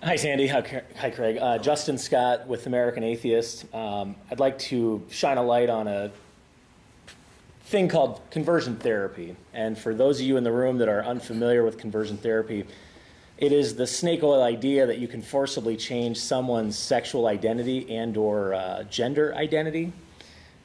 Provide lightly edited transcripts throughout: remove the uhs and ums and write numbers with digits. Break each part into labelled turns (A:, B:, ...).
A: Hi, Sandy. Hi, Craig. Justin Scott with American Atheist. I'd like to shine a light on a thing called conversion therapy. And for those of you in the room that are unfamiliar with conversion therapy, it is the snake oil idea that you can forcibly change someone's sexual identity and or gender identity.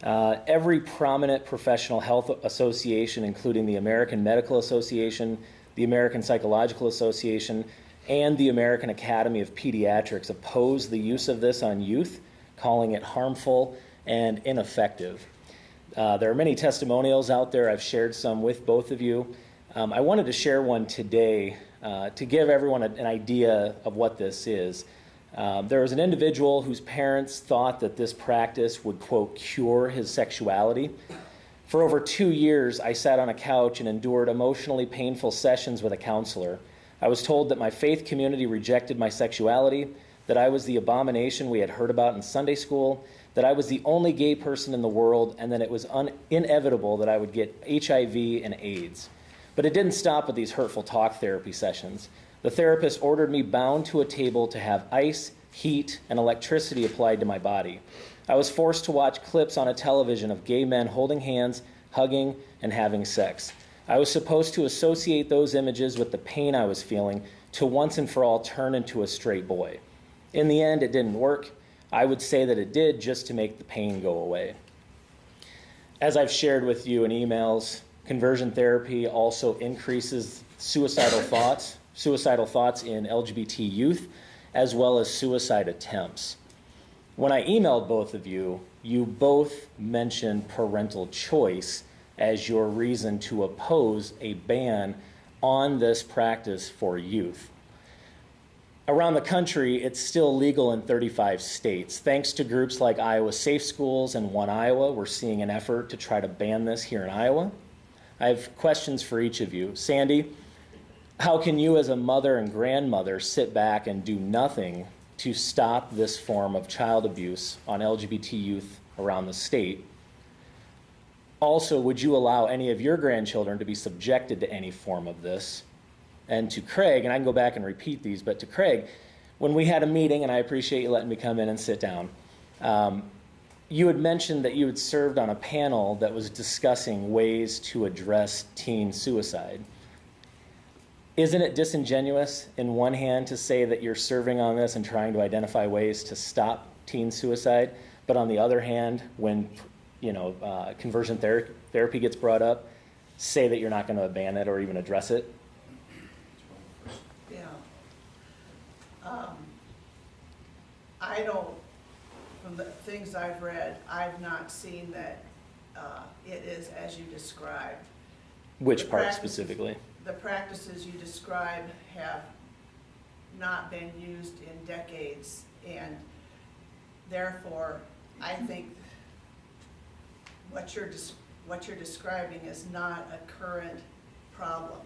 A: Every prominent professional health association, including the American Medical Association, the American Psychological Association, and the American Academy of Pediatrics, oppose the use of this on youth, calling it harmful and ineffective. There are many testimonials out there. I've shared some with both of you. I wanted to share one today to give everyone an idea of what this is. There was an individual whose parents thought that this practice would, quote, cure his sexuality. For over 2 years, I sat on a couch and endured emotionally painful sessions with a counselor. I was told that my faith community rejected my sexuality, that I was the abomination we had heard about in Sunday school, that I was the only gay person in the world, and that it was inevitable that I would get HIV and AIDS. But it didn't stop with these hurtful talk therapy sessions. The therapist ordered me bound to a table to have ice, heat, and electricity applied to my body. I was forced to watch clips on a television of gay men holding hands, hugging, and having sex. I was supposed to associate those images with the pain I was feeling to once and for all turn into a straight boy. In the end, it didn't work. I would say that it did just to make the pain go away. As I've shared with you in emails, conversion therapy also increases suicidal thoughts in LGBT youth, as well as suicide attempts. When I emailed both of you, you both mentioned parental choice as your reason to oppose a ban on this practice for youth. Around the country, it's still legal in 35 states. Thanks to groups like Iowa Safe Schools and One Iowa, we're seeing an effort to try to ban this here in Iowa. I have questions for each of you. Sandy, how can you as a mother and grandmother sit back and do nothing to stop this form of child abuse on LGBT youth around the state? Also, would you allow any of your grandchildren to be subjected to any form of this? And to Craig, and I can go back and repeat these, but to Craig, when we had a meeting, and I appreciate you letting me come in and sit down, you had mentioned that you had served on a panel that was discussing ways to address teen suicide. Isn't it disingenuous, in one hand, to say that you're serving on this and trying to identify ways to stop teen suicide, but on the other hand, when conversion therapy gets brought up, say that you're not going to ban it or even address it?
B: Yeah. I don't, from the things I've read, I've not seen that it is as you described.
A: Which part specifically?
B: The practices you describe have not been used in decades, and therefore, I think what you're describing is not a current problem.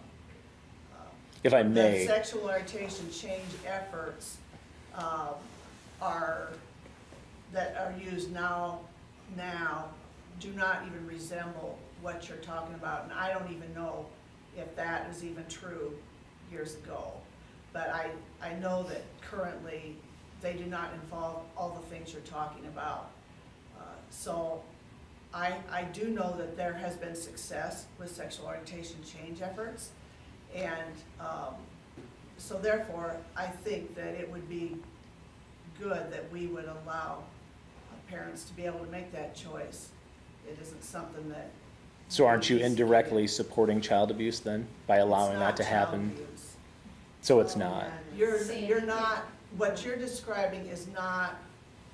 A: If I may.
B: The sexual orientation change efforts that are used now do not even resemble what you're talking about, and I don't even know if that is even true years ago. But I know that currently they do not involve all the things you're talking about. So I do know that there has been success with sexual orientation change efforts, and so therefore I think that it would be good that we would allow parents to be able to make that choice. It isn't something that...
A: So aren't you indirectly supporting child abuse then, by allowing that to happen?
B: Abuse.
A: So it's not.
B: You're not, what you're describing is not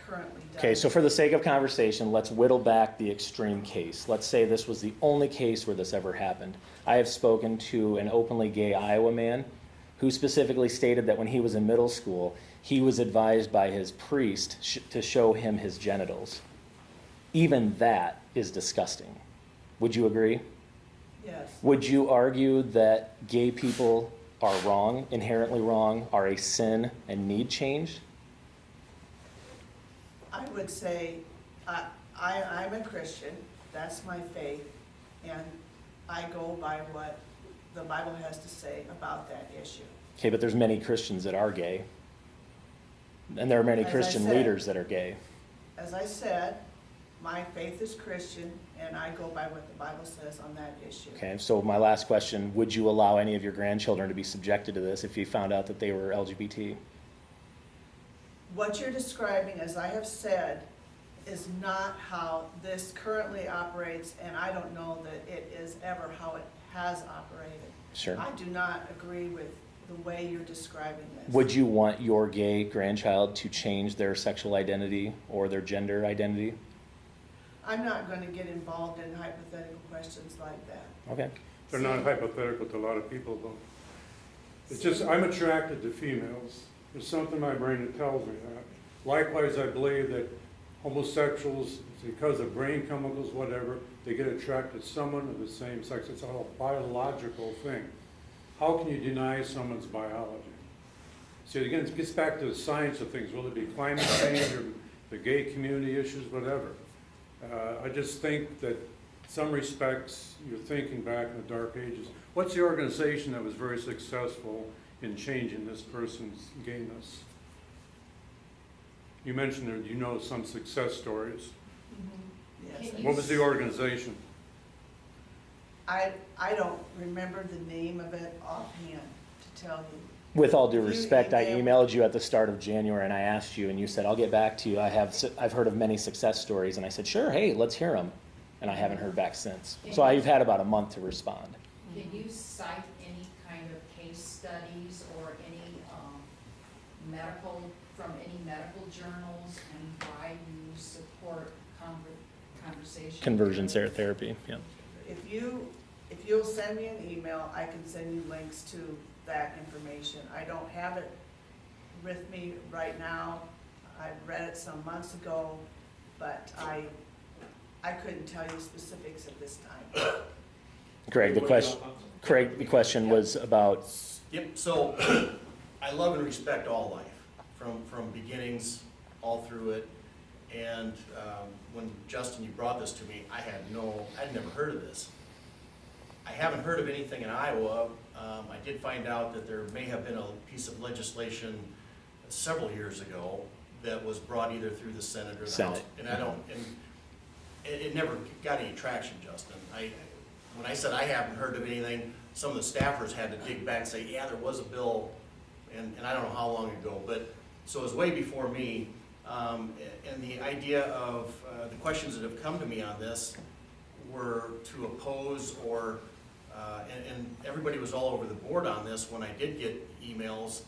B: currently done.
A: Okay, so for the sake of conversation, let's whittle back the extreme case. Let's say this was the only case where this ever happened. I have spoken to an openly gay Iowa man who specifically stated that when he was in middle school, he was advised by his priest to show him his genitals. Even that is disgusting. Would you agree?
B: Yes.
A: Would you argue that gay people are wrong, inherently wrong, are a sin, and need change?
B: I would say I'm a Christian, that's my faith, and I go by what the Bible has to say about that issue.
A: Okay, but there's many Christians that are gay. And there are many
B: As I
A: Christian
B: said-
A: leaders that are gay.
B: As I said, my faith is Christian, and I go by what the Bible says on that issue.
A: Okay, so my last question, would you allow any of your grandchildren to be subjected to this if you found out that they were LGBT?
B: What you're describing, as I have said, is not how this currently operates, and I don't know that it is ever how it has operated.
A: Sure.
B: I do not agree with the way you're describing this.
A: Would you want your gay grandchild to change their sexual identity or their gender identity?
B: I'm not going to get involved in hypothetical questions like that.
A: Okay.
C: They're not hypothetical to a lot of people, though. It's just, I'm attracted to females. There's something in my brain that tells me that. Likewise, I believe that homosexuals, because of brain chemicals, whatever, they get attracted to someone of the same sex. It's all a biological thing. How can you deny someone's biology? See, again, it gets back to the science of things, whether it be climate change or the gay community issues, whatever. I just think that in some respects, you're thinking back in the dark ages. What's the organization that was very successful in changing this person's gayness? You mentioned there, you know, some success stories.
B: Yes.
D: Can
C: What was the organization?
B: I don't remember the name of it offhand to tell you.
A: With all due
B: You
A: respect, I
B: email-
A: emailed you at the start of January and I asked you, and you said, I'll get back to you. I've heard of many success stories. And I said, sure, hey, let's hear them. And I haven't heard back since. So I've had about a month to respond.
D: Can you cite any kind of case studies or any from any medical journals and why you support conversation?
A: Conversion therapy, yeah.
B: If you'll send me an email, I can send you links to that information. I don't have it with me right now. I read it some months ago, but I couldn't tell you specifics at this time.
A: Craig, the question was about,
E: Yep, so I love and respect all life, from beginnings all through it. And when Justin, you brought this to me, I'd never heard of this. I haven't heard of anything in Iowa. I did find out that there may have been a piece of legislation several years ago that was brought either through the Senate or the House.
A: Senate.
E: And it never got any traction, Justin. When I said I haven't heard of anything, some of the staffers had to dig back and say, yeah, there was a bill, and I don't know how long ago, but, so it was way before me. And the idea of, the questions that have come to me on this were to oppose or, and everybody was all over the board on this when I did get emails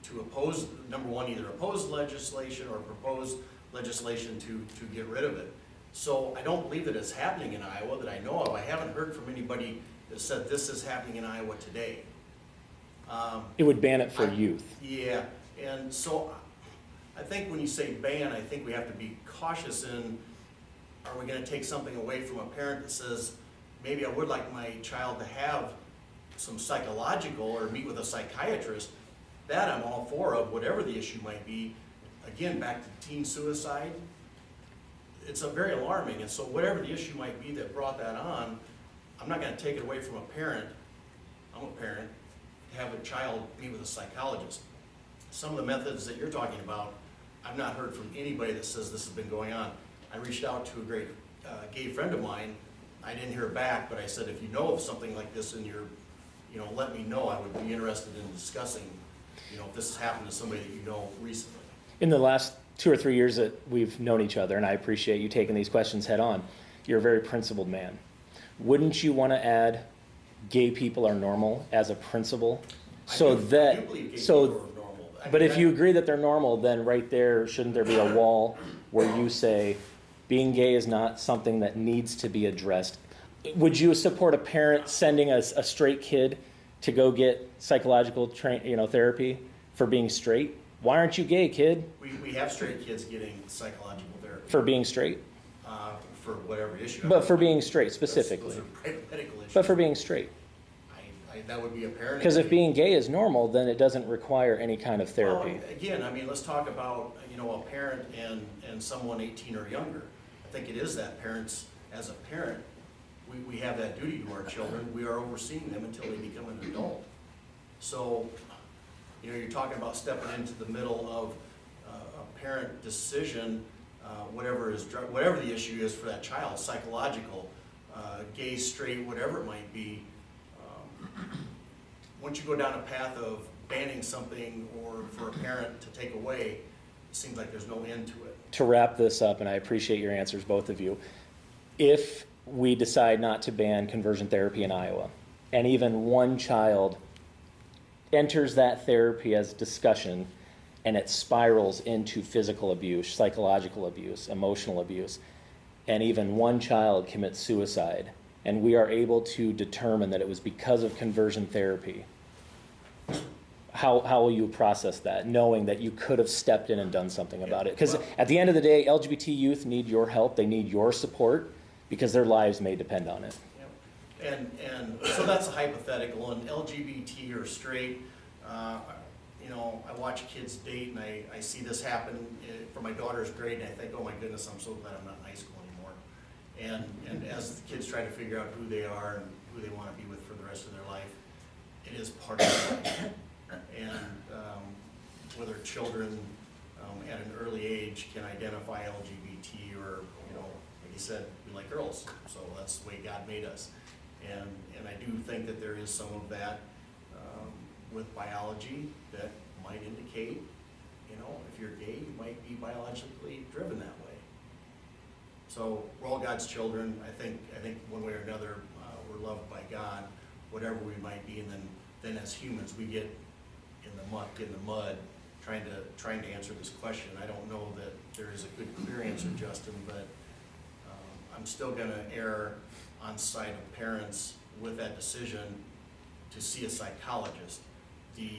E: to oppose, number one, either oppose legislation or propose legislation to get rid of it. So I don't believe that it's happening in Iowa that I know of. I haven't heard from anybody that said this is happening in Iowa today.
A: it would ban it for youth.
E: Yeah, and so I think when you say ban, I think we have to be cautious in, are we gonna take something away from a parent that says, maybe I would like my child to have some psychological or meet with a psychiatrist? That I'm all for, of whatever the issue might be. Again, back to teen suicide, it's a very alarming, and so whatever the issue might be that brought that on, I'm not gonna take it away from a parent, I'm a parent, to have a child meet with a psychologist. Some of the methods that you're talking about, I've not heard from anybody that says this has been going on. I reached out to a great gay friend of mine, I didn't hear back, but I said, if you know of something like this in your, let me know, I would be interested in discussing, if this has happened to somebody that you know recently.
A: In the last 2 or 3 years that we've known each other, and I appreciate you taking these questions head on, you're a very principled man. Wouldn't you want to add gay people are normal as a principle?
E: I do believe gay people are normal.
A: But if you agree that they're normal, then right there, shouldn't there be a wall where you say, being gay is not something that needs to be addressed? Would you support a parent sending a straight kid to go get psychological therapy for being straight? Why aren't you gay, kid?
E: We have straight kids getting psychological therapy.
A: For being straight?
E: For whatever issue.
A: But for being straight specifically.
E: Those are private medical issues.
A: But for being straight.
E: That would be a parent.
A: Because if being gay is normal, then it doesn't require any kind of therapy.
E: Well, again, let's talk about, a parent and someone 18 or younger. I think it is that parents, as a parent, we have that duty to our children. We are overseeing them until they become an adult. So You know, you're talking about stepping into the middle of a parent decision, whatever the issue is for that child, psychological, gay, straight, whatever it might be. Once you go down a path of banning something or for a parent to take away, it seems like there's no end to it.
A: To wrap this up, and I appreciate your answers, both of you, if we decide not to ban conversion therapy in Iowa, and even one child enters that therapy as discussion, and it spirals into physical abuse, psychological abuse, emotional abuse, and even one child commits suicide, and we are able to determine that it was because of conversion therapy, how will you process that, knowing that you could have stepped in and done something about it? Because at the end of the day, LGBT youth need your help, they need your support, because their lives may depend on it.
E: Yep. And so that's a hypothetical, and LGBT or straight, you know, I watch kids date, and I see this happen for my daughter's grade, and I think, oh my goodness, I'm so glad I'm not in high school anymore. And as the kids try to figure out who they are and who they want to be with for the rest of their life, it is part of their life. And whether children at an early age can identify LGBT or, you know, like you said, we like girls, so that's the way God made us. And I do think that there is some of that with biology that might indicate, you know, if you're gay, you might be biologically driven that way. So we're all God's children. I think one way or another, we're loved by God, whatever we might be, and then as humans, we get in the muck, in the mud, trying to answer this question. I don't know that there is a good clear answer, Justin, but I'm still gonna err on side of parents with that decision to see a psychologist. The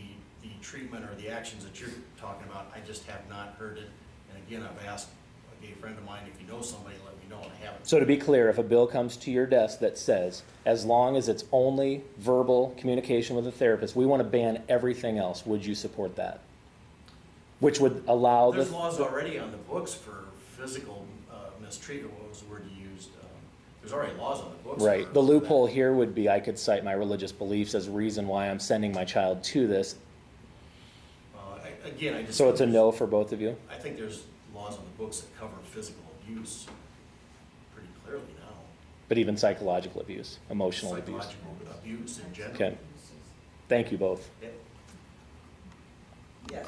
E: treatment or the actions that you're talking about, I just have not heard it. And again, I've asked a gay friend of mine, if you know somebody, let me know, and I haven't.
A: So to be clear, if a bill comes to your desk that says, as long as it's only verbal communication with a therapist, we want to ban everything else, would you support that? Which would allow
E: There's laws already on the books for physical mistreatment. What was the word you used? There's already laws on the books.
A: Right.
E: for
A: The loophole
E: that.
A: here would be I could cite my religious beliefs as a reason why I'm sending my child to this.
E: Again, I just.
A: So it's a no for both of you?
E: I think there's laws on the books that cover physical abuse pretty clearly now.
A: But even psychological abuse, emotional abuse.
E: Psychological abuse in general.
A: Okay. Thank you both.
E: Yeah.
B: Yes.